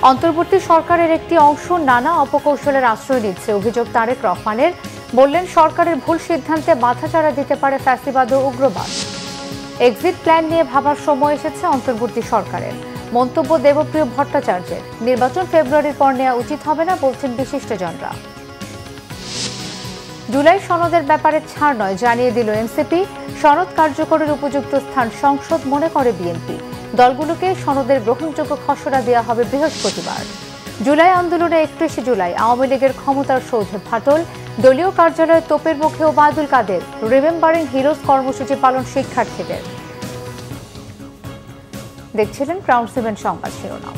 অন্তর্বর্তী সরকারের একটি অংশ নানা অপকৌশলের আশ্রয় নিচ্ছে অভিযোগ তারেক রহমানের। বললেন, সরকারের ভুল সিদ্ধান্তে মাথাচাড়া দিতে পারে ফ্যাসিবাদ ও উগ্রবাদ। এক্সিট প্ল্যান নিয়ে ভাবার সময় এসেছে অন্তর্বর্তী সরকারের। মন্তব্য দেবপ্রিয় ভট্টাচার্যের। নির্বাচন ফেব্রুয়ারির পর নেওয়া উচিত হবে না বলছেন বিশিষ্টজনরা। জুলাই সনদের ব্যাপারে ছাড় নয় জানিয়ে দিল এনসিপি। সনদ কার্যকরের উপযুক্ত স্থান সংসদ মনে করে বিএনপি। দলগুলোকে সনদের গ্রহণযোগ্য খসড়া দেওয়া হবে বৃহস্পতিবার। জুলাই আন্দোলনে 31 জুলাই আওয়ামী লীগের ক্ষমতার সৌধে ফাটল। দলীয় কার্যালয়ে তোপের মুখে ওবায়দুল কাদের। রিমেম্বারিং হিরোজ কর্মসূচি পালন শিক্ষার্থীদের। দেখছিলেন ক্রাউন সিমেন্ট সংবাদ শিরোনাম।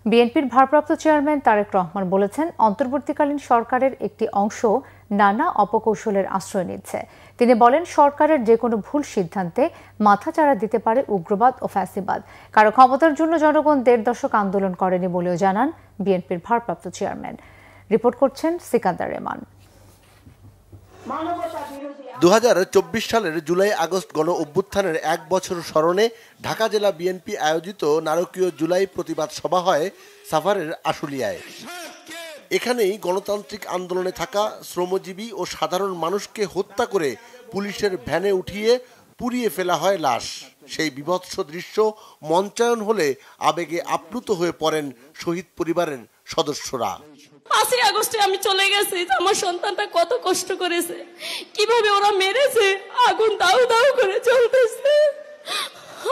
বিএনপির ভারপ্রাপ্ত চেয়ারম্যান তারেক রহমান বলেছেন, অন্তর্বর্তীকালীন সরকারের একটি অংশ নানা অপকৌশলের আশ্রয় নিচ্ছে। তিনি বলেন, সরকারের যে কোনো ভুল সিদ্ধান্তে মাথাচাড়া দিতে পারে উগ্রবাদ ও ফ্যাসিবাদ। কারো ক্ষমতার জন্য জনগণ 1.5 দশক আন্দোলন করেনি বলেও জানান বিএনপির ভারপ্রাপ্ত চেয়ারম্যান। রিপোর্ট করছেন সিকান্দার রেমান। 2024 সালের জুলাই আগস্ট গণ অভ্যুত্থানের 1 বছর স্মরণে ঢাকা জেলা বিএনপি আয়োজিত নারকীয় জুলাই প্রতিবাদ সভা হয় সাভারের আশুলিয়ায়। এখানেই গণতান্ত্রিক আন্দোলনে থাকা শ্রমজীবী ও সাধারণ মানুষকে হত্যা করে পুলিশের ভ্যানে উঠিয়ে পুড়িয়ে ফেলা হয় লাশ। সেই বীভৎস দৃশ্য মঞ্চায়ন হলে আবেগে আপ্লুত হয়ে পড়েন শহীদ পরিবারের সদস্যরা। 5 আগস্টে আমি চলে গেছি, আমার সন্তানটা কত কষ্ট করেছে, কিভাবে ওরা মেরেছে, আগুন দাউ দাউ করে জ্বলতেছে,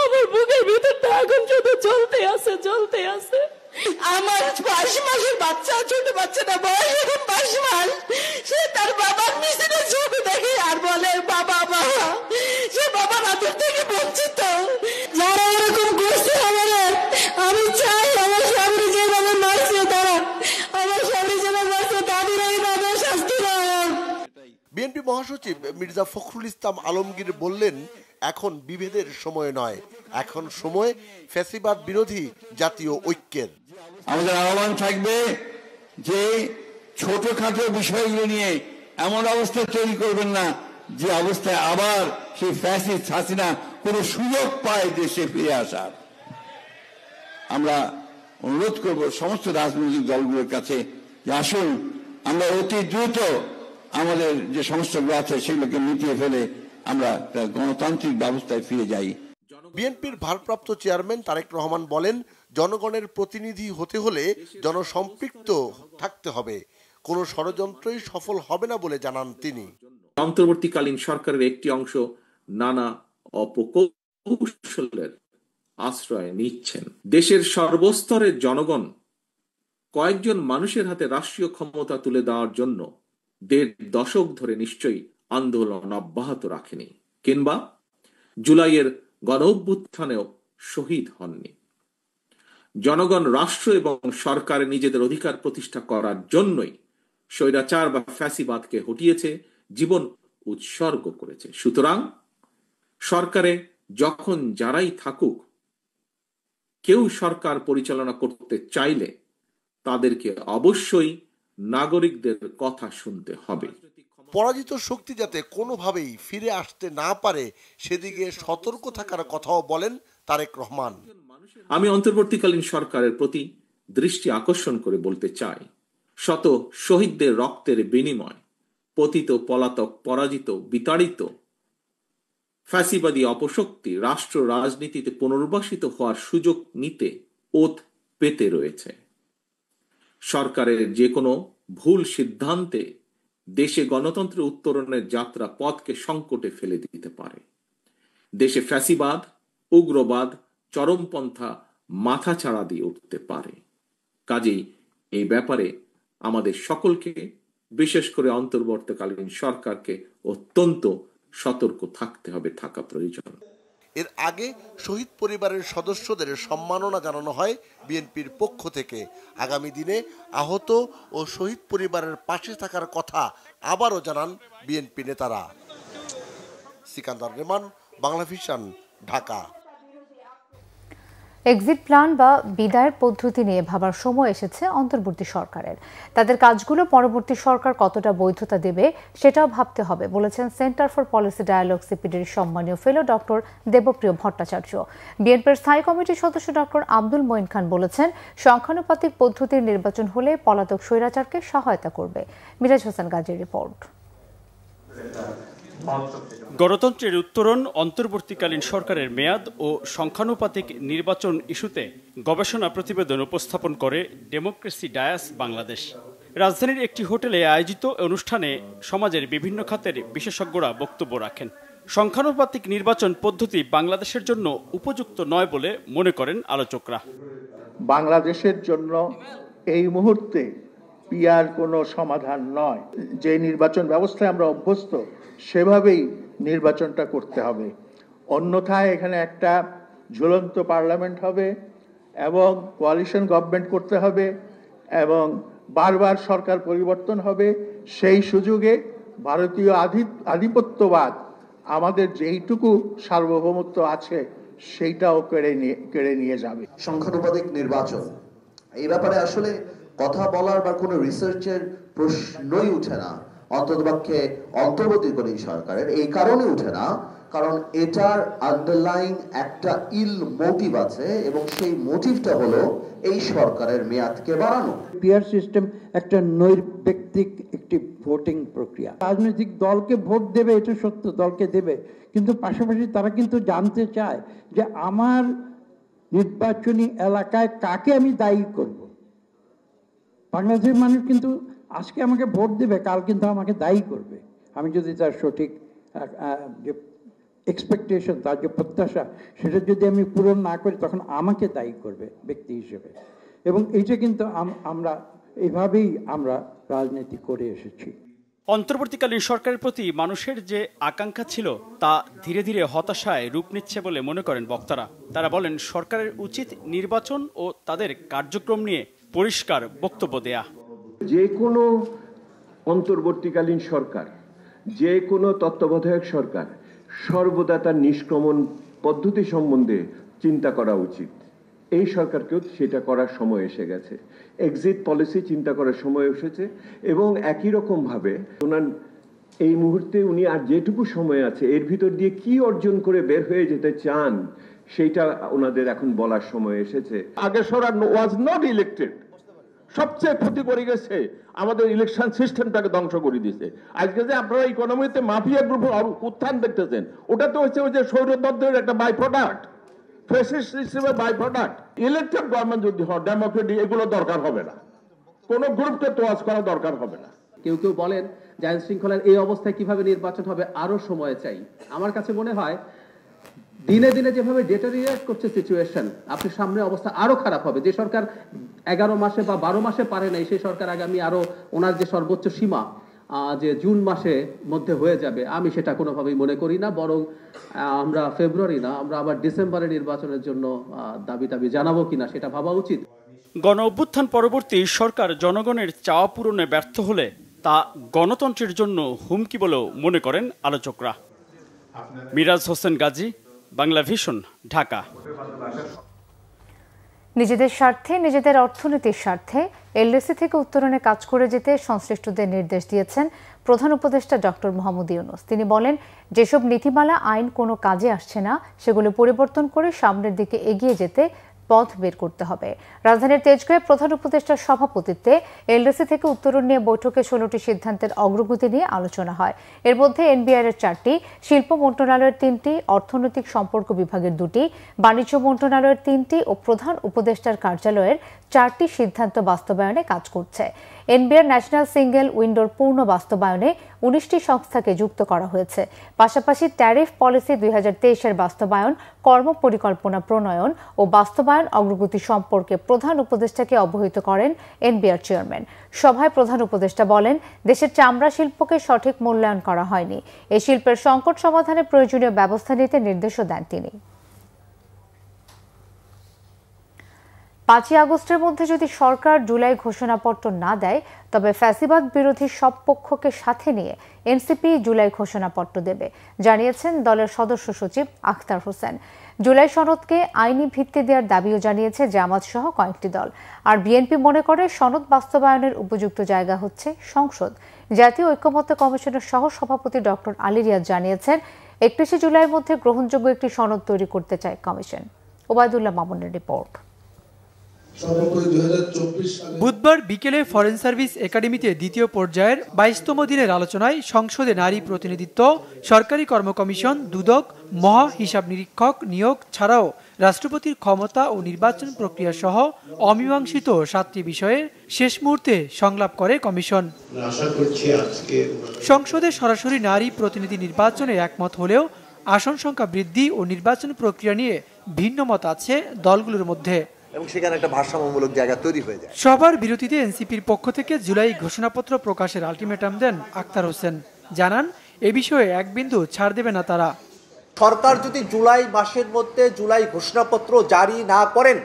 আমার বুকের ভিতরটা আগুন শুধু জ্বলতে আছে। আমার 5 মাসের বাচ্চা, ছোট বাচ্চাটা বয়স এখন 5 মাস, সে তার বাবার মিছিলে ছবি দেখে আর বলে বাবা বাবা, সে বাবার আদর থেকে বঞ্চিত। যারা এরকম করছে আমাদের, আমি চাই আমার সামনে যেভাবে মারছে তারা, আমার সামনে যেভাবে মারছে তাদের এইভাবে শাস্তি দেওয়া। বিএনপি মহাসচিব মির্জা ফখরুল ইসলাম আলমগীর বললেন, এখন বিভেদের সময় নয়, এখন সময় ফ্যাসিবাদ বিরোধী জাতীয় ঐক্যের। আমাদের আহ্বান থাকবে যে ছোটখাটো বিষয়গুলো নিয়ে এমন অবস্থা তৈরি করবেন না যে অবস্থায় আবার সেই ফ্যাসিস্ট হাসিনা কোনো সুযোগ পায় দেশে ফিরে আসার। আমরা অনুরোধ করব সমস্ত রাজনৈতিক দলগুলোর কাছে যে আসুন আমরা অতি দ্রুত আমাদের যে সমস্যাগুলো আছে সেগুলোকে মিটিয়ে ফেলে আমরা গণতান্ত্রিক ব্যবস্থায় ফিরে যাই। বিএনপির ভারপ্রাপ্ত চেয়ারম্যান তারেক রহমান বলেন, জনগণের প্রতিনিধি হতে হলে জনসম্পৃক্ত থাকতে হবে। কোনো ষড়যন্ত্রই সফল হবে না বলে জানান তিনি। অন্তর্বর্তীকালীন সরকারের একটি অংশ নানা অপকৌশলের আশ্রয় নিচ্ছেন। দেশের সর্বস্তরের জনগণ কয়েকজন মানুষের হাতে রাষ্ট্রীয় ক্ষমতা তুলে দেওয়ার জন্য 1.5 দশক ধরে নিশ্চয়ই আন্দোলন অব্যাহত রাখেনি, কিংবা জুলাইয়ের গণ অভ্যুত্থানেও শহীদ হননি। জনগণ রাষ্ট্র এবং সরকারে নিজেদের অধিকার প্রতিষ্ঠা করার জন্যই স্বৈরাচার বা ফ্যাসিবাদকে হটিয়েছে, জীবন উৎসর্গ করেছে। সুতরাং সরকারে যখন যারাই থাকুক, কেউ সরকার পরিচালনা করতে চাইলে তাদেরকে অবশ্যই নাগরিকদের কথা শুনতে হবে। পরাজিত শক্তি যাতে কোনোভাবেই ফিরে আসতে না পারে সেদিকে সতর্ক থাকার কথাও বলেন তারেক রহমান। আমি অন্তর্বর্তীকালীন সরকারের প্রতি দৃষ্টি আকর্ষণ করে বলতে চাই, শত শহীদদের রক্তের বিনিময় পতিত, পলাতক, পরাজিত, বিতাড়িত ফ্যাসিবাদী অপশক্তি রাষ্ট্র রাজনীতিতে পুনর্বাসিত হওয়ার সুযোগ নিতে ওত পেতে রয়েছে। সরকারের যে কোনো ভুল সিদ্ধান্তে দেশে গণতন্ত্রের উত্তরণের যাত্রা পথকে সংকটে ফেলে দিতে পারে। দেশে ফ্যাসিবাদ, উগ্রবাদ, চরমপন্থা মাথাচাড়া দিয়ে উঠতে পারে। কাজেই এই ব্যাপারে আমাদের সকলকে, বিশেষ করে অন্তর্বর্তীকালীন সরকারকে অত্যন্ত সতর্ক থাকতে হবে, থাকা প্রয়োজন। এর আগে শহীদ পরিবারের সদস্যদের সম্মাননা জানানো হয় বিএনপির পক্ষ থেকে। আগামী দিনে আহত ও শহীদ পরিবারের পাশে থাকার কথা আবারও জানান বিএনপি নেতারা। Sikandar রেমান, Bangla vision, Dhaka. Exit plan বা বিদায়ের পদ্ধতি নিয়ে ভাবার সময় এসেছে অন্তর্বর্তী সরকারের। তাদের কাজগুলো পরবর্তী সরকার কতটা বৈধতা দেবে সেটাও ভাবতে হবে বলেছেন সেন্টার ফর পলিসি ডায়ালগ সিপিডির সম্মানীয় ফেলো ডক্টর দেবপ্রিয় ভট্টাচার্য। বিএনপির স্থায়ী কমিটির সদস্য ডক্টর আব্দুল মঈন খান বলেছেন, সংখ্যানুপাতিক পদ্ধতির নির্বাচন হলে পলাতক স্বৈরাচারকে সহায়তা করবে। মিরাজ হোসেন গাজীর রিপোর্ট। গণতন্ত্রের উত্তরণ, অন্তর্বর্তীকালীন সরকারের মেয়াদ ও সংখ্যানুপাতিক নির্বাচন ইস্যুতে গবেষণা প্রতিবেদন উপস্থাপন করে ডেমোক্রেসি ডায়াস বাংলাদেশ। রাজধানীর একটি হোটেলে আয়োজিত অনুষ্ঠানে সমাজের বিভিন্ন খাতের বিশেষজ্ঞরা বক্তব্য রাখেন। সংখ্যানুপাতিক নির্বাচন পদ্ধতি বাংলাদেশের জন্য উপযুক্ত নয় বলে মনে করেন আলোচকরা। বাংলাদেশের জন্য এই মুহূর্তে পিয়ার কোনো সমাধান নয়। যে নির্বাচন ব্যবস্থায় আমরা অভ্যস্ত সেভাবেই নির্বাচনটা করতে হবে, অন্যথায় এখানে একটা ঝুলন্ত পার্লামেন্ট হবে এবং কোয়ালিশন গভর্নমেন্ট করতে হবে এবং বারবার সরকার পরিবর্তন হবে। সেই সুযোগে ভারতীয় আধিপত্যবাদ আমাদের যেইটুকু সার্বভৌমত্ব আছে সেইটাও কেড়ে নিয়ে যাবে। সংখ্যানুপাতিক নির্বাচন এই ব্যাপারে আসলে কথা বলার বা কোনো রিসার্চের প্রশ্নই উঠে না, অন্ততপক্ষে অন্তর্বর্তীকালীন সরকারের। এই কারণে উঠে না কারণ এটার আন্ডারলাইং একটা মোটিভ আছে এবং সেই মোটিভটা হলো এই সরকারের মেয়াদকে বাড়ানো। পিয়ার সিস্টেম একটা নৈর্ব্যক্তিক একটি ভোটিং প্রক্রিয়া। রাজনৈতিক দলকে ভোট দেবে, এটা সত্য, দলকে দেবে, কিন্তু পাশাপাশি তারা কিন্তু জানতে চায় যে আমার নির্বাচনী এলাকায় কাকে আমি দায়ী করব। বাংলাদেশের মানুষ কিন্তু আজকে আমাকে ভোট দেবে, কাল কিন্তু আমাকে দায়ী করবে। আমি যদি তার সঠিক যে এক্সপেকটেশন, তার যে প্রত্যাশা, সেটা যদি আমি পূরণ না করি তখন আমাকে দায়ী করবে ব্যক্তি হিসেবে। এবং এইটা কিন্তু আমরা এভাবেই আমরা রাজনীতি করে এসেছি। অন্তর্বর্তীকালীন সরকারের প্রতি মানুষের যে আকাঙ্ক্ষা ছিল তা ধীরে ধীরে হতাশায় রূপ নিচ্ছে বলে মনে করেন বক্তারা। তারা বলেন, সরকারের উচিত নির্বাচন ও তাদের কার্যক্রম নিয়ে পরিষ্কার বক্তব্য দেয়া। যে কোনো অন্তর্বর্তীকালীন সরকার, যে কোনো তত্ত্বাবধায়ক সরকার সর্বদা তার নিষ্ক্রমণ পদ্ধতি সম্বন্ধে চিন্তা করা উচিত। এই সরকারকেও সেটা করার সময় এসে গেছে। এক্সিট পলিসি চিন্তা করার সময় এসেছে এবং একই রকমভাবে ওনার এই মুহূর্তে উনি আর যেটুকু সময় আছে এর ভিতর দিয়ে কি অর্জন করে বের হয়ে যেতে চান সেইটা ওনাদের এখন বলার সময় এসেছে। আগে সরকার ওয়াজ নট ইলেক্টেড, সবচেয়ে ক্ষতি করে গেছে আমাদের ইলেকশন সিস্টেমটাকে ধ্বংস করে দিয়েছে। আজকে যে আপনারা ইকোনমিতে মাফিয়া গ্রুপ উত্থান দেখতেছেন, ওটা তো হচ্ছে ওই যে সৌরতন্ত্রের একটা বাই প্রোডাক্ট, ফ্যাসিস্ট সিস্টেমের বাই প্রোডাক্ট। ইলেকটেড গভর্নমেন্ট যদি হয়, ডেমোক্রেটিক, এগুলো দরকার হবে না, কোনো গ্রুপকে তোয়াজ করা দরকার হবে না। কেউ কেউ বলেন যে আইন শৃঙ্খলার এই অবস্থায় কিভাবে নির্বাচন হবে, আরো সময় চাই। আমার কাছে মনে হয় দিনে দিনে যেভাবে ডেটারিয়েট করছে সিচুয়েশন, আপনি সামনে অবস্থা আরো খারাপ হবে। যে সরকার 11 মাসে বা 12 মাসে পারে নাই, সেই সরকার আগামী আরো ওনার যে সর্বোচ্চ সীমা যে জুন মাসে মধ্যে হয়ে যাবে, আমি সেটা কোনোভাবেই মনে করি না। বরং আমরা ফেব্রুয়ারি না, আমরা আবার ডিসেম্বরে নির্বাচনের জন্য দাবি জানাবো কিনা সেটা ভাবা উচিত। গণ অভ্যুত্থান পরবর্তী সরকার জনগণের চাওয়া পূরণে ব্যর্থ হলে তা গণতন্ত্রের জন্য হুমকি বলেও মনে করেন আলোচকরা। মিরাজ হোসেন গাজী, বাংলা ভিশন, ঢাকা। নিজেদের স্বার্থে, নিজেদের অর্থনীতির স্বার্থে এলডিসি থেকে উত্তরণে কাজ করে যেতে সংশ্লিষ্টদের নির্দেশ দিয়েছেন প্রধান উপদেষ্টা ডক্টর মোহাম্মদ ইউনূস। তিনি বলেন, যেসব নীতিমালা আইন কোনো কাজে আসছে না সেগুলো পরিবর্তন করে সামনের দিকে এগিয়ে যেতে পথ বের করতে হবে। রাজধানীর তেজগাঁয়ে প্রধান উপদেষ্টার সভাপতিত্বে এলডিসি থেকে উত্তরণ নিয়ে বৈঠকে 16টি সিদ্ধান্তের অগ্রগতি নিয়ে আলোচনা হয়। এর মধ্যে এনবিআর এর 4টি, শিল্প মন্ত্রণালয়ের 3টি, অর্থনৈতিক সম্পর্ক বিভাগের 2টি, বাণিজ্য মন্ত্রণালয়ের 3টি ও প্রধান উপদেষ্টার কার্যালয়ের 4টি সিদ্ধান্ত বাস্তবায়নে কাজ করছে। এনবিআর ন্যাশনাল সিঙ্গেল উইন্ডোর পূর্ণ বাস্তবায়নে 19টি সংস্থাকে যুক্ত করা হয়েছে। পাশাপাশি ট্যারিফ পলিসি 2023-এর বাস্তবায়ন, কর্মপরিকল্পনা প্রণয়ন ও বাস্তবায়ন অগ্রগতি সম্পর্কে প্রধান উপদেষ্টাকে অবহিত করেন এনবিআর চেয়ারম্যান। সভায় প্রধান উপদেষ্টা বলেন, দেশের চামড়া শিল্পকে সঠিক মূল্যায়ন করা হয়নি। এই শিল্পের সংকট সমাধানে প্রয়োজনীয় ব্যবস্থা নিতে নির্দেশও দেন তিনি। 5ই আগস্টের মধ্যে যদি সরকার জুলাই ঘোষণাপত্র না দেয় তবে ফ্যাসিবাদ বিরোধী সব পক্ষকে সাথে নিয়ে এনসিপি জুলাই ঘোষণাপত্র দেবে, জানিয়েছেন দলের সদস্য সচিব আখতার হোসেন। জুলাই সনদকে আইনি ভিত্তি দেওয়ার দাবিও জানিয়েছে জামাত সহ কয়েকটি দল। আর বিএনপি মনে করে সনদ বাস্তবায়নের উপযুক্ত জায়গা হচ্ছে সংসদ। জাতীয় ঐক্যমত্য কমিশনের সহ সভাপতি ডক্টর আলী রিয়াদ জানিয়েছেন 31 জুলাইয়ের মধ্যে গ্রহণযোগ্য একটি সনদ তৈরি করতে চায় কমিশন। ওবায়দুল্লাহ মামুনের রিপোর্ট। বুধবার বিকেলে ফরেন সার্ভিস একাডেমিতে দ্বিতীয় পর্যায়ের 22তম দিনের আলোচনায় সংসদে নারী প্রতিনিধিত্ব, সরকারি কর্ম কমিশন, দুদক, মহা হিসাব নিরীক্ষক নিয়োগ ছাড়াও রাষ্ট্রপতির ক্ষমতা ও নির্বাচন প্রক্রিয়া সহ অমীমাংসিত 7টি বিষয়ে শেষ মুহূর্তে সংলাপ করে কমিশন। সংসদে সরাসরি নারী প্রতিনিধি নির্বাচনে একমত হলেও আসন সংখ্যা বৃদ্ধি ও নির্বাচন প্রক্রিয়া নিয়ে ভিন্ন মত আছে দলগুলোর মধ্যে এবং সেখানে একটা ভারসাম্যমূলক জায়গা তৈরি হয়ে যায়। সবার বিরতিতে এনসিপির পক্ষ থেকে জুলাই ঘোষণাপত্র প্রকাশের আলটিমেটাম দেন আখতার হোসেন। জানান এ বিষয়ে এক বিন্দু ছাড় দেবে না তারা। সরকার যদি জুলাই মাসের মধ্যে জুলাই ঘোষণাপত্র জারি না করেন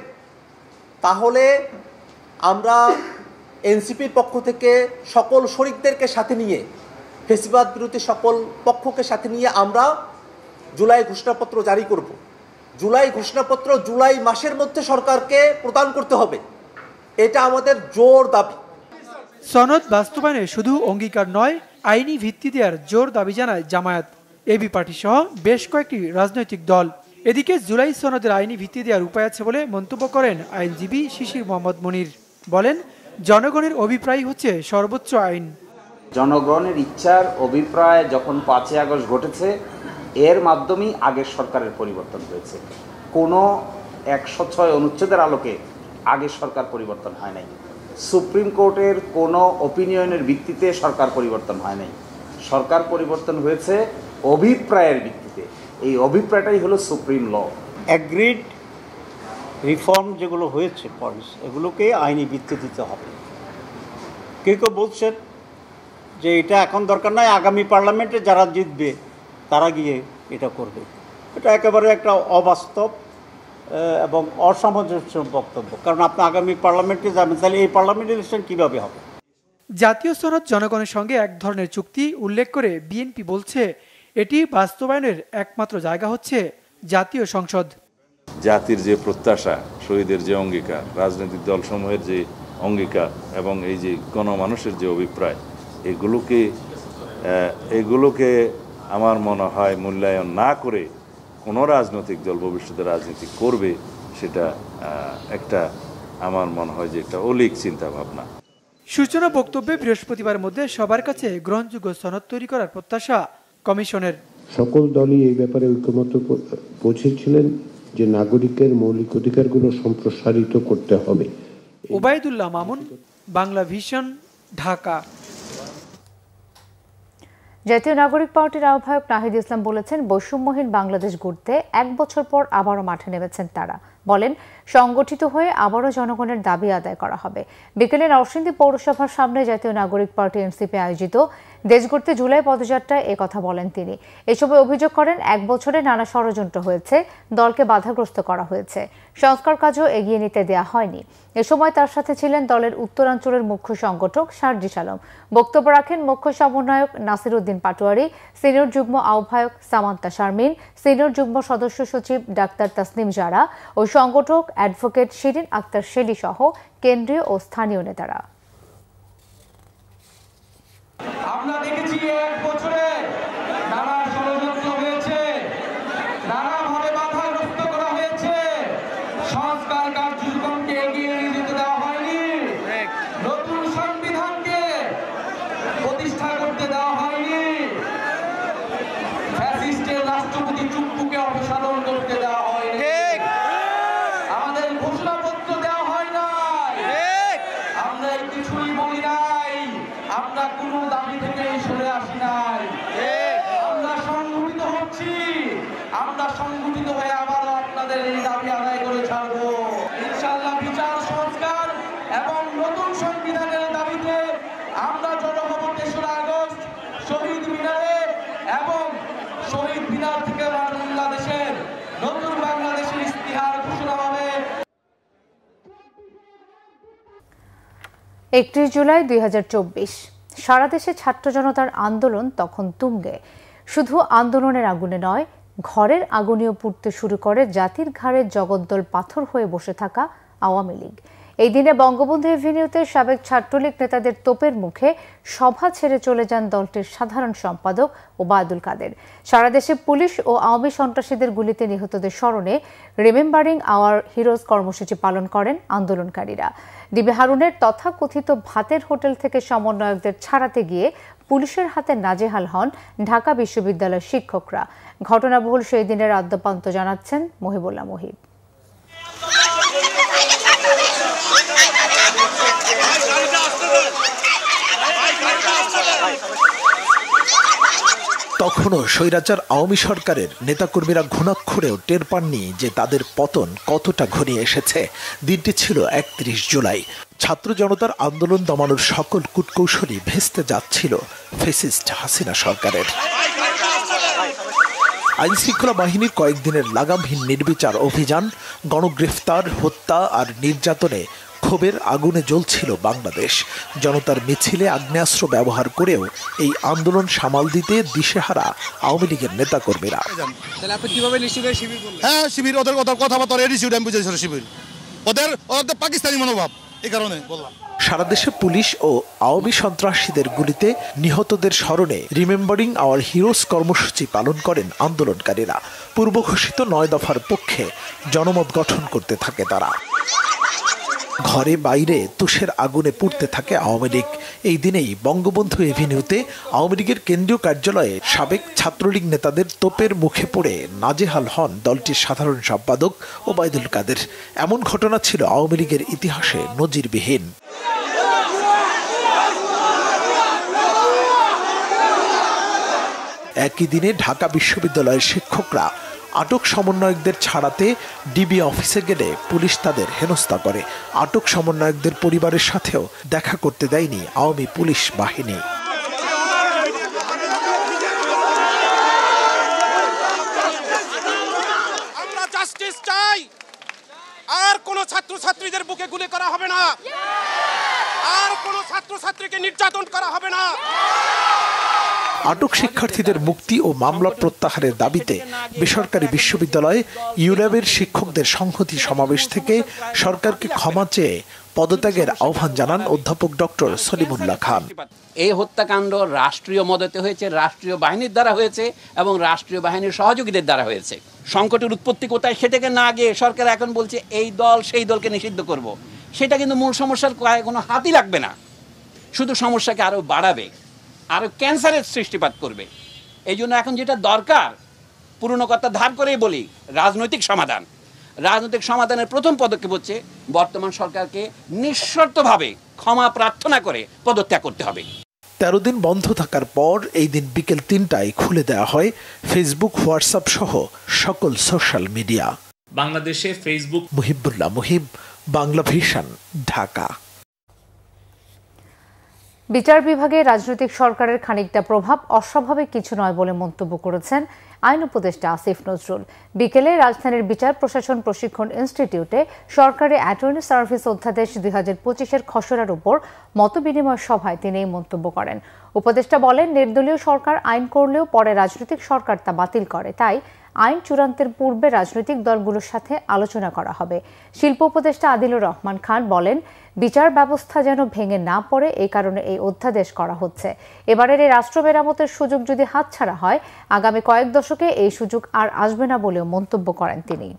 তাহলে আমরা এনসিপির পক্ষ থেকে সকল শরিকদেরকে সাথে নিয়ে, ফ্যাসিবাদ বিরোধী সকল পক্ষকে সাথে নিয়ে আমরা জুলাই ঘোষণাপত্র জারি করব। জুলাই ঘোষণাপত্র জুলাই মাসের মধ্যে সরকারকে প্রদান করতে হবে, এটা আমাদের জোর দাবি। সনদ বাস্তবায়নে শুধু অঙ্গীকার নয়, আইনি ভিত্তি দেওয়ার জোর দাবি জানায় জামায়াত, এবি পার্টি সহ বেশ কয়েকটি রাজনৈতিক দল। এদিকে জুলাই সনদের আইনি ভিত্তি দেওয়ার উপায় আছে বলে মন্তব্য করেন আইনজীবী শিশির মোহাম্মদ মনির। বলেন, জনগণের অভিপ্রায় হচ্ছে সর্বোচ্চ আইন। জনগণের ইচ্ছার অভিপ্রায় যখন 5ই আগস্ট ঘটেছে, এর মাধ্যমেই আগের সরকারের পরিবর্তন হয়েছে। কোনো 106 অনুচ্ছেদের আলোকে আগের সরকার পরিবর্তন হয় নাই। সুপ্রিম কোর্টের কোনো অপিনিয়নের ভিত্তিতে সরকার পরিবর্তন হয় নাই। সরকার পরিবর্তন হয়েছে অভিপ্রায়ের ভিত্তিতে। এই অভিপ্রায়টাই হলো সুপ্রিম ল। অ্যাগ্রিড রিফর্ম যেগুলো হয়েছে পলিসি, এগুলোকে আইনি ভিত্তি দিতে হবে। কেউ কেউ বলছেন যে এটা এখন দরকার নয়, আগামী পার্লামেন্টে যারা জিতবে তারা গিয়ে এটা করবে। এটা একেবারে একটা অবাস্তব এবং অসামঞ্জস্য বক্তব্য, কারণ আপনি আগামী পার্লামেন্টে যাবেন, তাহলে এই পার্লামেন্ট ইলেকশন কীভাবে হবে? জাতীয় সনদ জনগণের সঙ্গে এক ধরনের চুক্তি উল্লেখ করে বিএনপি বলছে এটি বাস্তবায়নের একমাত্র জায়গা হচ্ছে জাতীয় সংসদ। জাতির যে প্রত্যাশা, শহীদের যে অঙ্গীকার, রাজনৈতিক দলসমূহের যে অঙ্গীকার এবং এই যে গণমানুষের যে অভিপ্রায়, এগুলোকে আমার মনে হয় মূল্যায়ন না করে কোনো রাজনৈতিক দল ভবিষ্যতে রাজনীতি করবে, সেটা একটা আমার মনে হয় যে একটা অলীক চিন্তা ভাবনা। সূচনা বক্তব্যে বৃহস্পতিবার মধ্যে সবার কাছে গ্রহণযোগ্য সনদ তৈরি করার প্রত্যাশা কমিশনের। সকল দলই এই ব্যাপারে ঐকমত্য পৌঁছেছিলেন যে নাগরিকের মৌলিক অধিকারগুলো সম্প্রসারিত করতে হবে। ওবায়দুল্লাহ মামুন, বাংলা ভিশন, ঢাকা। জাতীয় নাগরিক পার্টির আহ্বায়ক নাহিদ ইসলাম বলেছেন, বৈষম্যহীন বাংলাদেশ গড়তে 1 বছর পর আবারও মাঠে নেমেছেন তারা। বলেন, সংগঠিত হয়ে আবারও জনগণের দাবি আদায় করা হবে। বিকেলে নরসিংদী পৌরসভার সামনে জাতীয় নাগরিক পার্টি এনসিপি আয়োজিত দেশ গড়তে জুলাই পদযাত্রায় একথা বলেন তিনি। এ সময় অভিযোগ করেন, 1 বছরে নানা ষড়যন্ত্র হয়েছে, দলকে বাধাগ্রস্ত করা হয়েছে, সংস্কার কাজও এগিয়ে নিতে দেয়া হয়নি। এ সময় তার সাথে ছিলেন দলের উত্তরাঞ্চলের মুখ্য সংগঠক সার্জিস আলম। বক্তব্য রাখেন মুখ্য সমন্বয়ক নাসির উদ্দিন পাটোয়ারি, সিনিয়র যুগ্ম আহ্বায়ক সামান্তা শারমিন, সিনিয়র যুগ্ম সদস্য সচিব ডাক্তার তাসনিম জারা ও সংগঠক অ্যাডভোকেট শিরিন আক্তার শেলি সহ কেন্দ্রীয় ও স্থানীয় নেতারা। আমরা দেখেছি 1 বছরে নানা ষড়যন্ত্র হয়েছে, নানাভাবে বাধাগ্রস্ত করা হয়েছে, সংস্কার কার্যক্রমকে এগিয়ে নিয়ে যেতে দেওয়া হয়নি, নতুন সংবিধানকে প্রতিষ্ঠা করতে দেওয়া হয়নি, ফ্যাসিস্টের রাষ্ট্রপতি চুপ্পুকে অপসারণ করতে দেওয়া হয়নি, আমাদের ঘোষণাপত্র দেওয়া হয় না। আমরা 31 জুলাই 2024 সারা দেশে ছাত্র জনতার আন্দোলন তখন তুঙ্গে। শুধু আন্দোলনের আগুনে নয়, ঘরের আগুনেও পুড়তে শুরু করে জাতির ঘাড়ে জগদ্দল পাথর হয়ে বসে থাকা আওয়ামী লীগ। এই দিনে বঙ্গবন্ধু এভিনিউতে সাবেক ছাত্রলীগ নেতাদের তোপের মুখে সভা ছেড়ে চলে যান দলটির সাধারণ সম্পাদক ওবায়দুল কাদের। সারা দেশে পুলিশ ও আওয়ামী সন্ত্রাসীদের গুলিতে নিহতদের স্মরণে রিমেম্বারিং আওয়ার হিরোজ কর্মসূচি পালন করেন আন্দোলনকারীরা। ডিবি হারুনের তথাকথিত ভাতের হোটেল থেকে সমন্বয়কদের ছাড়াতে গিয়ে পুলিশের হাতে নাজেহাল হন ঢাকা বিশ্ববিদ্যালয়ের শিক্ষকরা। ঘটনাবহুল সেই দিনের আদ্যপান্ত জানাচ্ছেন মহিবুল্লাহ মহিব। তখনও স্বৈরাচার আওয়ামী সরকারের নেতাকর্মীরা ঘুণাক্ষরেও টের পাননি যে তাদের পতন কতটা ঘনিয়ে এসেছে। দিনটি ছিল 31 জুলাই। ছাত্র জনতার আন্দোলন দমানোর সকল কূটকৌশলই ভেস্তে যাচ্ছিল ফ্যাসিস্ট হাসিনা সরকারের। আইনশৃঙ্খলা বাহিনীর কয়েকদিনের লাগামহীন নির্বিচার অভিযান, গণগ্রেফতার, হত্যা আর নির্যাতনে ক্ষোভের আগুনে জ্বলছিল বাংলাদেশ। জনতার মিছিলে আগ্নেয়াস্ত্র ব্যবহার করেও এই আন্দোলন সামাল দিতে দিশেহারা আওয়ামী লীগের নেতাকর্মীরা। হ্যাঁ, শিবির ওদের কথাবার্তা আমি বুঝেছিল, শিবির ওদের পাকিস্তানি মনোভাব, এই কারণে বললাম। সারা দেশে পুলিশ ও আওয়ামী সন্ত্রাসীদের গুলিতে নিহতদের স্মরণে রিমেম্বারিং আওয়ার হিরোজ কর্মসূচি পালন করেন আন্দোলনকারীরা। পূর্ব ঘোষিত 9 দফার পক্ষে জনমত গঠন করতে থাকে তারা। ঘরে বাইরে তুষের আগুনে পুড়তে থাকে আওয়ামী লীগ। এই দিনেই বঙ্গবন্ধু এভিনিউতে আওয়ামী লীগের কেন্দ্রীয় কার্যালয়ে সাবেক ছাত্রলীগ নেতাদের তোপের মুখে পড়ে নাজেহাল হন দলটির সাধারণ সম্পাদক ওবায়দুল কাদের। এমন ঘটনা ছিল আওয়ামী লীগের ইতিহাসে নজিরবিহীন। একই দিনে ঢাকা বিশ্ববিদ্যালয়ের শিক্ষকরা আটক সমন্বয়কদের ছাড়াতে ডিবি অফিসে গেলে পুলিশ তাদের হেনস্থা করে। আটক সমন্বয়কদের পরিবারের সাথেও দেখা করতে দেয়নি আওয়ামী পুলিশ বাহিনী। আমরা জাস্টিস চাই। আর কোন ছাত্রছাত্রীদের বুকে গুলি করা হবে না, আর কোন ছাত্রছাত্রীকে নির্যাতন করা হবে না। আটক শিক্ষার্থীদের মুক্তি ও মামলা প্রত্যাহারের দাবিতে বেসরকারি বিশ্ববিদ্যালয়ে ইউল্যাবের শিক্ষকদের সংহতি সমাবেশ থেকে সরকারকে ক্ষমা চেয়ে পদত্যাগের আহ্বান জানান অধ্যাপক ডক্টর সলিমুল্লাহ খান। এই হত্যাকাণ্ড রাষ্ট্রীয় মদতে হয়েছে, রাষ্ট্রীয় বাহিনীর দ্বারা হয়েছে এবং রাষ্ট্রীয় বাহিনীর সহযোগীদের দ্বারা হয়েছে। সংকটের উৎপত্তি কোথায় সেটাকে না গিয়ে সরকার এখন বলছে এই দল সেই দলকে নিষিদ্ধ করব। সেটা কিন্তু মূল সমস্যার কোনো হাতই লাগবে না, শুধু সমস্যাকে আরো বাড়াবে, আরো ক্যান্সারের সৃষ্টিপাত করবে। এই জন্য এখন যেটা দরকার, পুরনো কথা ধার করেই বলি, রাজনৈতিক সমাধান। রাজনৈতিক সমাধানের প্রথম পদক্ষেপ হচ্ছে বর্তমান সরকারকে নিঃশর্তভাবে ক্ষমা প্রার্থনা করে পদত্যাগ করতে হবে। 13 দিন বন্ধ থাকার পর এই দিন বিকেল 3টায় খুলে দেওয়া হয় ফেসবুক, হোয়াটসঅ্যাপ সহ সকল সোশ্যাল মিডিয়া। বাংলাদেশে ফেসবুক। মুহিবুল্লাহ মুহিব, বাংলা ভিশন, ঢাকা। বিচার বিভাগে রাজনৈতিক সরকারের খানিকটা প্রভাব অস্বাভাবিক কিছু নয় বলে মন্তব্য করেছেন আইন উপদেষ্টা আসিফ নজরুল। বিকেলে রাজধানীর বিচার প্রশাসন প্রশিক্ষণ ইনস্টিটিউটে সরকারি অ্যাটর্নি সার্ভিস অধ্যাদেশ 2025-এর খসড়ার উপর মতবিনিময় সভায় তিনি এই মন্তব্য করেন। উপদেষ্টা বলেন, নির্দলীয় সরকার আইন করলেও পরে রাজনৈতিক সরকার তা বাতিল করে, তাই আইন চূড়ান্তের পূর্বে রাজনৈতিক দলগুলোর সাথে আলোচনা করা হবে। শিল্প উপদেষ্টা আদিলুর রহমান খান বলেন, বিচার ব্যবস্থা যেন ভেঙে না পড়ে এই কারণে এই অধ্যাদেশ করা হচ্ছে। এবারের এই রাষ্ট্র মেরামতের সুযোগ যদি হাতছাড়া হয়, আগামী কয়েক দশকে এই সুযোগ আর আসবে না বলেও মন্তব্য করেন তিনি।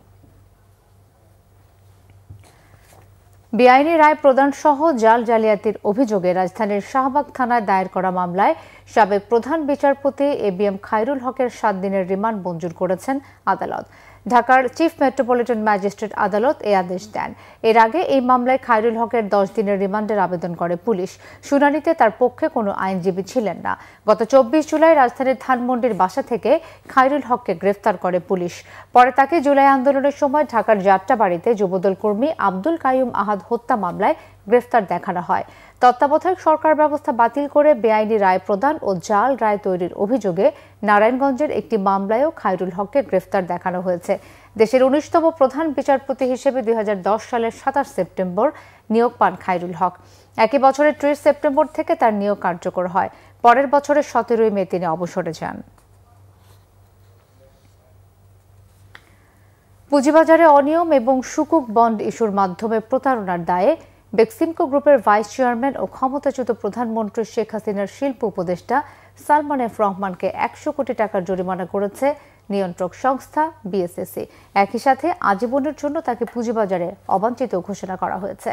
বেআইনি রায় প্রদান সহ জাল জালিয়াতির অভিযোগে রাজধানীর শাহবাগ থানায় দায়ের করা মামলায় সাবেক প্রধান বিচারপতি ABM খায়রুল হকের 7 দিনের রিমান্ড মঞ্জুর করেছেন আদালত। ঢাকার চিফ মেট্রোপলিটন ম্যাজিস্ট্রেট আদালত এই আদেশ দেন। এর আগে এই মামলায় খায়রুল হকের 10 দিনের রিমান্ডের আবেদন করে পুলিশ। শুনানিতে তার পক্ষে কোনো আইনজীবী ছিলেন না। গত 24 জুলাই রাজধানীর ধানমন্ডির বাসা থেকে খায়রুল হককে গ্রেফতার করে পুলিশ। পরে তাকে জুলাই আন্দোলনের সময় ঢাকার যাত্রাবাড়িতে যুবদল কর্মী আব্দুল কাইয়ুম আহাদ হত্যা মামলায় গ্রেফতার দেখানো হয়। তত্ত্বাবধায়ক সরকার ব্যবস্থা বাতিল করে বেআইনি রায় প্রদান ও জাল রায় তৈরির অভিযোগে নারায়ণগঞ্জের একটি মামলায়ও খায়রুল হককে গ্রেফতার দেখানো হয়েছে। দেশের ১৯তম প্রধান বিচারপতি হিসেবে ২০১০ সালের ২৭ সেপ্টেম্বর নিয়োগ পান খায়রুল হক। একই বছরের ৩০ সেপ্টেম্বর থেকে তার নিয়োগ কার্যকর হয়। পরের বছরের ১৭ মে তিনি অবসরে যান। পুঁজিবাজারে অনিয়ম এবং সুকুক বন্ড ইস্যুর মাধ্যমে প্রতারণার দায়ে বেক্সিমকো গ্রুপের ভাইস চেয়ারম্যান ও ক্ষমতাচ্যুত প্রধানমন্ত্রী শেখ হাসিনার শিল্প উপদেষ্টা সালমান এফ রহমানকে ১০০ কোটি টাকার জরিমানা করেছে নিয়ন্ত্রক সংস্থা বিএসএসি। একই সাথে আজীবনের জন্য তাকে পুঁজিবাজারে অবাঞ্ছিত ঘোষণা করা হয়েছে।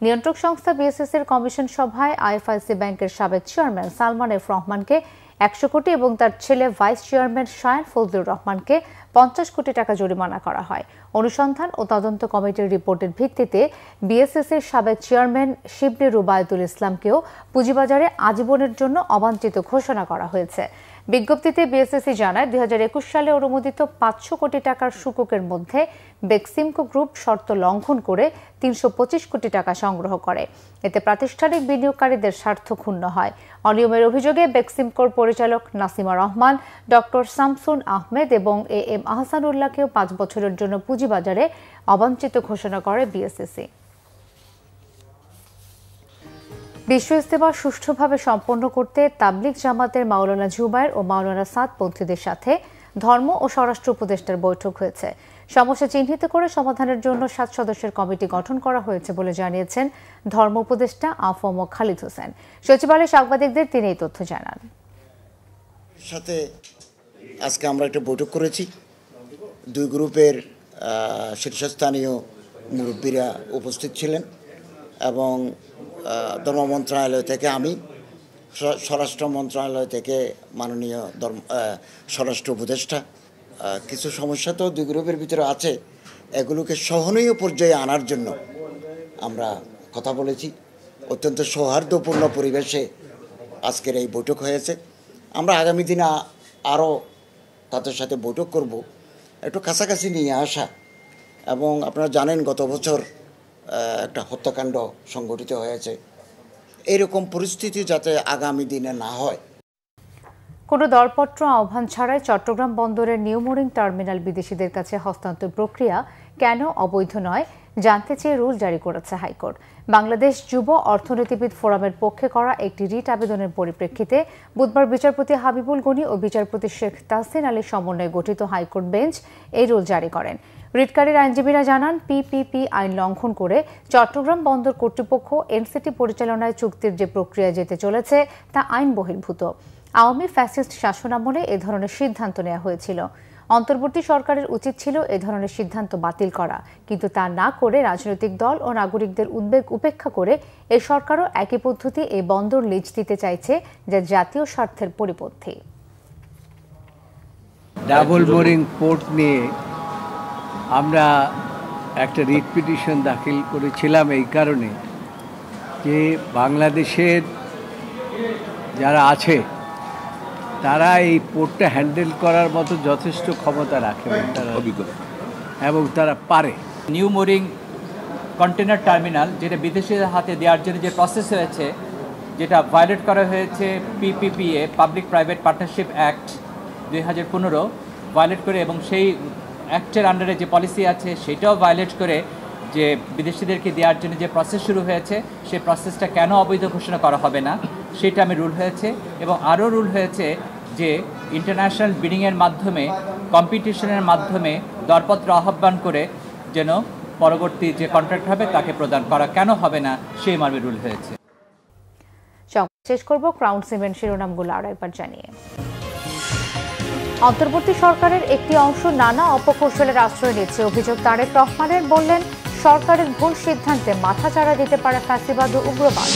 নিয়ন্ত্রক সংস্থা বিএসএসির কমিশন সভায় আইএফআইসি ব্যাংকের সাবেক চেয়ারম্যান সালমান এফ রহমানকে ১০০ কোটি এবং তার ছেলে ভাইস চেয়ারম্যান শায়ান ফজলুর রহমানকে ৫০ কোটি টাকা জরিমানা করা হয়। অনুসন্ধান ও তদন্ত কমিটির রিপোর্টের ভিত্তিতে বিএসএসির সাবেক চেয়ারম্যান শিবলি রুবায়তুল ইসলামকেও পুঁজিবাজারে আজীবনের জন্য অবাঞ্ছিত ঘোষণা করা হয়েছে। বিজ্ঞপ্তিতে বিএসএসি জানায় ২০২১ সালে অনুমোদিত ৫০০ কোটি টাকার সুকুকের মধ্যে বেক্সিমকো গ্রুপ শর্ত লঙ্ঘন করে ৩২৫ কোটি টাকা সংগ্রহ করে। এতে প্রাতিষ্ঠানিক বিনিয়োগকারীদের স্বার্থ ক্ষুণ্ণ হয়। অনিয়মের অভিযোগে বেক্সিমকোর পরিচালক নাসিমা রহমান, ডক্টর শামসুন আহমেদ এবং এএম আহসানুল্লাহকেও ৫ বছরের জন্য পুঁজিবাজারে অবাঞ্ছিত ঘোষণা করে বিএসএসি। বিশ্ব ইজতেমা সুষ্ঠুভাবে সম্পন্ন করতে তাবলিগ জামাতের মাওলানা জুবায়ের ও মাওলানা সাদপন্থীদের সাথে ধর্ম ও স্বরাষ্ট্র উপদেষ্টার বৈঠক হয়েছে। সমস্যা চিহ্নিত করে সমাধানের জন্য ৭ সদস্যের কমিটি গঠন করা হয়েছে বলে জানিয়েছেন ধর্ম উপদেষ্টা আফম খালিদ হোসেন। সচিবালয়ে সাংবাদিকদের তিনি এই তথ্য জানান। সাথে আজকে আমরা একটা বৈঠক করেছি। দুই গ্রুপের শীর্ষস্থানীয় মুরব্বীরা উপস্থিত ছিলেন এবং ধর্ম মন্ত্রণালয় থেকে আমি, স্বরাষ্ট্র মন্ত্রণালয় থেকে মাননীয় স্বরাষ্ট্র উপদেষ্টা। কিছু সমস্যা তো দুই গ্রুপের ভিতরে আছে, এগুলোকে সহনীয় পর্যায়ে আনার জন্য আমরা কথা বলেছি। অত্যন্ত সৌহার্দ্যপূর্ণ পরিবেশে আজকের এই বৈঠক হয়েছে। আমরা আগামী দিনে আরও তাদের সাথে বৈঠক করব, একটু কাছাকাছি নিয়ে আসা। এবং আপনারা জানেন গত বছর একটা হত্যাকাণ্ড সংঘটিত হয়েছে, এরকম পরিস্থিতি যাতে আগামী দিনে না হয়। কোনো দরপত্র আহ্বান ছাড়াই চট্টগ্রাম বন্দরের নিউ মোরিং টার্মিনাল বিদেশিদের কাছে হস্তান্তর প্রক্রিয়া কেন অবৈধ নয় জানতে চেয়ে রুল জারি করেছে হাইকোর্ট। বাংলাদেশ যুব অর্থনীতিবিদ ফোরামের পক্ষে করা একটি রিট আবেদনের পরিপ্রেক্ষিতে বুধবার বিচারপতি হাবিবুল গনি ও বিচারপতি শেখ তাহসিন আলীর সমন্বয়ে গঠিত হাইকোর্ট বেঞ্চ এই রুল জারি করেন। রিটকারীর আইনজীবীরা জানান, পিপিপি আইন লঙ্ঘন করে চট্টগ্রাম বন্দর কর্তৃপক্ষ এনসিটি পরিচালনায় চুক্তির যে প্রক্রিয়া যেতে চলেছে তা আইন বহির্ভূত। আওয়ামী ফ্যাসিস্ট শাসনামলে এ ধরনের সিদ্ধান্ত নেওয়া হয়েছিল। অন্তর্বর্তী সরকারের উচিত ছিল এ ধরনের সিদ্ধান্ত বাতিল করা, কিন্তু তা না করে রাজনৈতিক দল ও নাগরিকদের উদ্বেগ উপেক্ষা করে এই সরকারও একই পদ্ধতি এই বন্দর লিজ দিতে চাইছে, যা জাতীয় স্বার্থের পরিপন্থী। ডাবল বোরিং পোর্ট নিয়ে আমরা একটা রিট পিটিশন দাখিল করেছিলাম এই কারণে যে বাংলাদেশের যারা আছে তারা এই পোর্টটা হ্যান্ডেল করার মতো যথেষ্ট ক্ষমতা রাখে এবং তারা পারে। নিউ মোরিং কন্টেনার টার্মিনাল যেটা বিদেশিদের হাতে দেওয়ার জন্য যে প্রসেস হয়েছে, যেটা ভায়োলেট করা হয়েছে PPPA public private partnership act 2015 violate করে, এবং সেই অ্যাক্টের আন্ডারে যে পলিসি আছে সেটাও ভায়োলেট করে যে বিদেশিদেরকে দেওয়ার জন্য যে প্রসেস শুরু হয়েছে সেই প্রসেসটা কেন অবৈধ ঘোষণা করা হবে না সেটা আমি রুল হয়েছে। এবং আরও রুল হয়েছে যে ইন্টারন্যাশনাল বিডিংয়ের মাধ্যমে, কম্পিটিশনের মাধ্যমে দরপত্র আহ্বান করে যেন পরবর্তী যে কন্ট্রাক্ট হবে তাকে প্রদান করা কেন হবে না সেই মর্মে রুল হয়েছে। শেষ করব ক্রাউন সিমেন্ট শিরোনামগুলো আর একবার জানিয়ে। অন্তর্বর্তী সরকারের একটি অংশ নানা অপকৌশলের আশ্রয় নিচ্ছে অভিযোগ তারেক রহমানের। বললেন, সরকারের ভুল সিদ্ধান্তে মাথাচাড়া দিতে পারে ফ্যাসিবাদ ও উগ্রবাদ।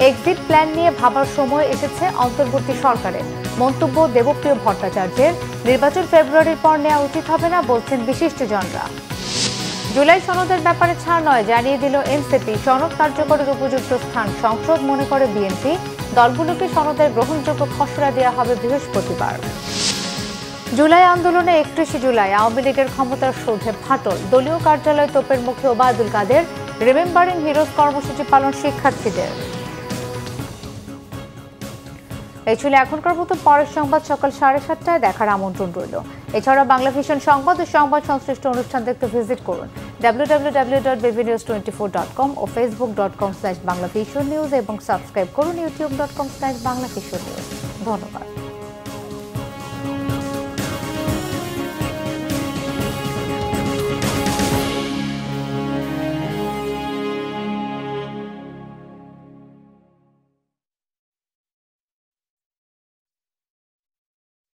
এক্সিট প্ল্যান নিয়ে ভাবার সময় এসেছে অন্তর্বর্তী সরকারের। মন্তব্য দেবপ্রিয় ভট্টাচার্যের। নির্বাচন ফেব্রুয়ারির পর নেওয়া উচিত হবে না বলছেন বিশিষ্টজনরা। জুলাই সনদের ব্যাপারে ছাড় নয় জানিয়ে দিল এনসিপি। সনদ কার্যকরের উপযুক্ত স্থান সংসদ মনে করে বিএনপি। দলগুলোকে সনদের গ্রহণযোগ্য খসড়া দেওয়া হবে বৃহস্পতিবার। জুলাই আন্দোলনে 31 জুলাই আওয়ামী লীগের ক্ষমতার সৌধে ফাটল। দলীয় কার্যালয় তোপের মুখে ওবায়দুল কাদের। রিমেম্বারিং হিরোজ কর্মসূচি পালন শিক্ষার্থীদের। এই ছিল এখনকার মতো। পরের সংবাদ সকাল 7:30টায় দেখার আমন্ত্রণ রইল। এছাড়া বাংলা ভিশন সংবাদ ও সংবাদ সংশ্লিষ্ট অনুষ্ঠান দেখতে ভিজিট করুন www.bbnews24.com ও facebook.com/banglavisionnews এবং সাবস্ক্রাইব করুন youtube.com/banglavisionnews। ধন্যবাদ।